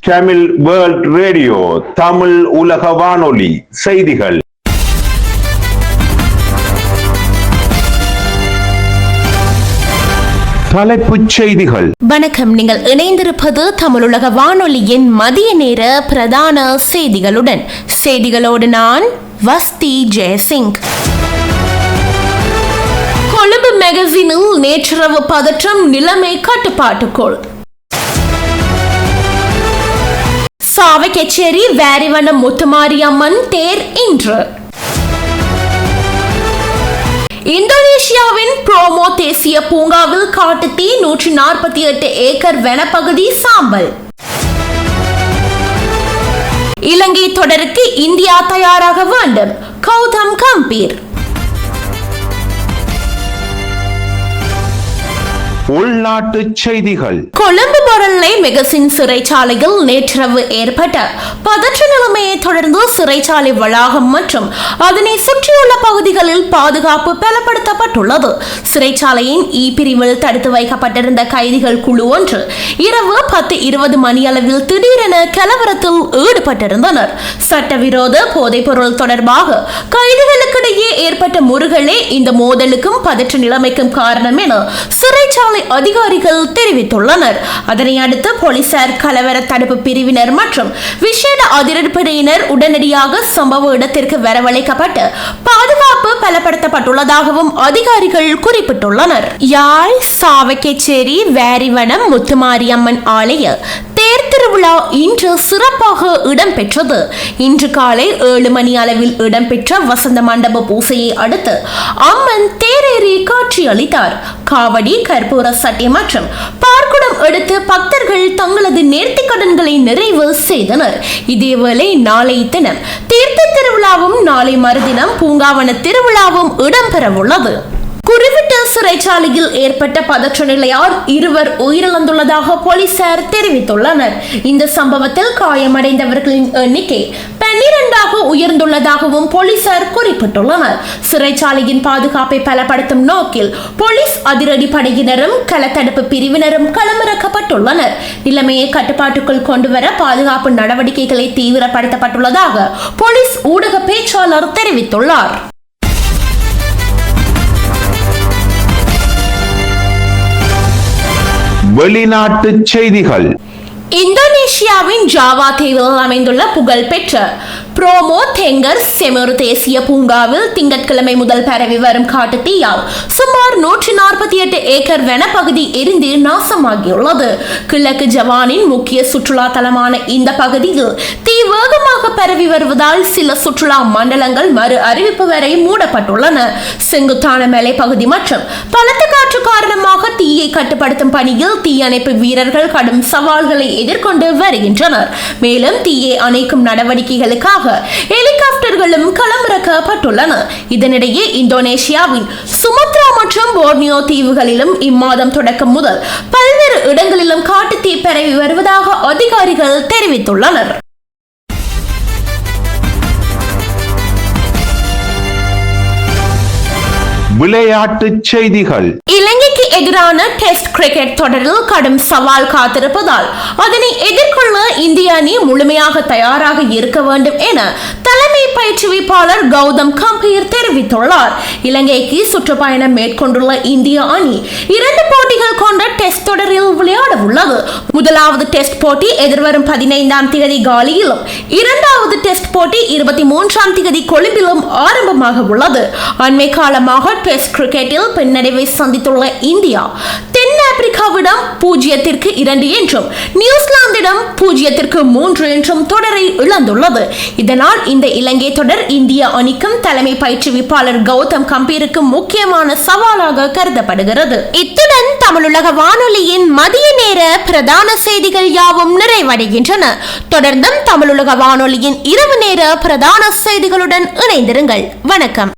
Tamil world radio, Tamil உலக வானொலி செய்திகள். தலைப்புச் செய்திகள். வணக்கம். நீங்கள் இணைந்திருப்பது தமிழுலக வானொலியின் மதிய நேர பிரதான செய்திகளுடன். செய்திகளோடு நான் வஸ்தி ஜெயசிங். கொழும்பு மேகசினில் நேற்றிரவு பதற்றம், நிலைமை கட்டுப்பாட்டுக்குள். சாவகச்சேரி வேரிவனம் முத்துமாரியம்மன் தேர் இன்று. இந்தோனேஷியாவின் புரோமோ தேசிய பூங்காவில் காட்டுத்தீ, 148 ஏக்கர் வனப்பகுதி சாம்பல். இலங்கை தொடருக்கு இந்தியா தயாராக வேண்டும், கௌதம் கம்பீர். உள்நாட்டு செய்திகள். கொழும்பு பொருளை மெகசின் சிறைச்சாலையில் நேற்றிரவு ஏற்பட்ட பதற்ற நிலைமையை தொடர்ந்து சிறைச்சாலை வளாகம் மற்றும் அதனை சுற்றியுள்ள பகுதிகளில் பாதுகாப்பு பலப்படுத்தப்பட்டுள்ளது. சிறைச்சாலையின் பிரிவில் தடுத்து வைக்கப்பட்டிருந்த கைதிகள் குழு ஒன்று இரவு 10:20 மணியளவில் திடீரென கலவரத்தில் ஈடுபட்டிருந்தனர். சட்டவிரோத போதைப் பொருள் தொடர்பாக கைதிகளுக்கிடையே ஏற்பட்ட முறுகலே இந்த மோதலுக்கும் பதற்ற நிலைமைக்கும் காரணம் என சிறைச்சாலை அதிகாரிகள் தெரிவித்துள்ளனர். அதனை அடுத்து போலீசார், கலவர தடுப்பு பிரிவினர் மற்றும் விசேட அதிரடிப்படையினர் உடனடியாக சம்பவ இடத்திற்கு வரவழைக்கப்பட்டு பாதுகாப்பு பலப்படுத்தப்பட்டுள்ளதாகவும் அதிகாரிகள் குறிப்பிட்டுள்ளனர். யாழ் சாவகச்சேரி வேரிவனம் முத்துமாரியம்மன் ஆலய தேர் திருவிழா இன்று சிறப்பாக இடம்பெற்றது. இன்று காலை 7 மணி அளவில் இடம்பெற்ற வசந்த மண்டப பூசையை அடுத்து அம்மன் தேரேறி காட்சியளித்தார். காவடி, கற்பூர சட்டை மற்றும் பார்க்குடம் எடுத்து பக்தர்கள் தங்களது நேர்த்திக் கடன்களை நிறைவு செய்தனர். இதேவேளை நாளை தினம் தீர்த்த திருவிழாவும் நாளை மறுதினம் பூங்காவன திருவிழாவும் இடம்பெறவுள்ளது. குறிப்பிட்ட சிறைச்சாலையில் ஏற்பட்ட பதற்ற நிலையால் 2 உயிரிழந்துள்ளதாக போலீசார் தெரிவித்துள்ளனர். இந்த சம்பவத்தில் காயமடைந்தவர்களின் எண்ணிக்கை 12 உயர்ந்துள்ளதாகவும் போலீசார் குறிப்பிட்டுள்ளனர். சிறைச்சாலையின் பாதுகாப்பை பலப்படுத்தும் நோக்கில் போலீஸ் அதிரடி படையினரும் களத்தடுப்பு பிரிவினரும் களமிறக்கப்பட்டுள்ளனர். நிலைமையை கட்டுப்பாட்டுக்குள் கொண்டுவர பாதுகாப்பு நடவடிக்கைகளை தீவிரப்படுத்தப்பட்டுள்ளதாக போலீஸ் ஊடக பேச்சாளர் தெரிவித்துள்ளார். வெளிநாட்டு செய்திகள். இந்தோனேஷியாவின் ஜாவா தீவில் அமைந்துள்ள புகழ்பெற்ற புரோமோ தெங்கர் செமரு தேசிய பூங்காவில் திங்கட்கிழமை முதல் பரவி வரும் காட்டுத்தீயால் சுமார் 148 ஏக்கர் வனப்பகுதி எரிந்து நாசமாகியுள்ளது. கிழக்கு ஜவானின் முக்கிய சுற்றுலா தலமான இந்த பகுதியில் தீ வேகமாக பரவி வருவதால் சில சுற்றுலா மண்டலங்கள் மறு அறிவிப்பு வரை மூடப்பட்டுள்ளன. செங்குத்தான மலை பகுதி மற்றும் பலத்த காற்று காரணமாக தீயை கட்டுப்படுத்தும் பணியில் தீயணைப்பு வீரர்கள் கடும் சவால்களை எதிர்கொண்டு வருகின்றனர். மேலும் தீயை அணைக்கும் நடவடிக்கைகளுக்காக ஹெலிகாப்டர்களும் களமிறக்கப்பட்டுள்ளன. இதனிடையே இந்தோனேஷியாவின் சுமத்ரா மற்றும் போர்னியோ தீவுகளிலும் இம்மாதம் தொடக்கம் முதல் பல்வேறு இடங்களிலும் காட்டுத்தீ பரவி வருவதாக அதிகாரிகள் தெரிவித்துள்ளனர். விளையாட்டுச் செய்திகள். இலங்கைக்கு எதிரான டெஸ்ட் கிரிக்கெட் தொடரில் கடும் சவால் காத்திருப்பதால் அதனை எதிர்கொள்ள இந்திய அணி முழுமையாக தயாராக இருக்க வேண்டும் என தலைமை பயிற்றுவிப்பாளர் கௌதம் கம்பீர் தெரிவித்துள்ளார். இலங்கைக்கு சுற்றுப்பயணம் மேற்கொண்டுள்ள இந்திய அணி 2 போட்டிகள் கொண்ட டெஸ்ட் தொடரில் விளையாட உள்ளது. முதலாவது டெஸ்ட் போட்டி எதிர்வரும் 15ஆம் தேதி காலியிலும், 2வது டெஸ்ட் போட்டி 23ஆம் தேதி கொழும்பிலும் ஆரம்பமாக உள்ளது. அண்மை காலமாக டெஸ்ட் கிரிக்கெட்டில் பின்னடைவை சந்தித்துள்ள இந்தியா தென்னாப்பிரிக்காவிடம் 0-2 என்றும் நியூசிலாந்திடம் 0-3 என்றும் தொடரை இழந்துள்ளது. இதனால் இந்த இலங்கை தொடர் இந்திய அணிக்கும் தலைமை பயிற்றுவிப்பாளர் கௌதம் கம்பீருக்கும் முக்கியமான சவாலாக கருதப்படுகிறது. இத்துடன் தமிழுலக வானொலியின் மதிய நேர பிரதான செய்திகள் யாவும் நிறைவடைகின்றன. தொடர்ந்தும் தமிழுலக வானொலியின் இரவு நேர பிரதான செய்திகளுடன் இணைந்திருங்கள். வணக்கம்.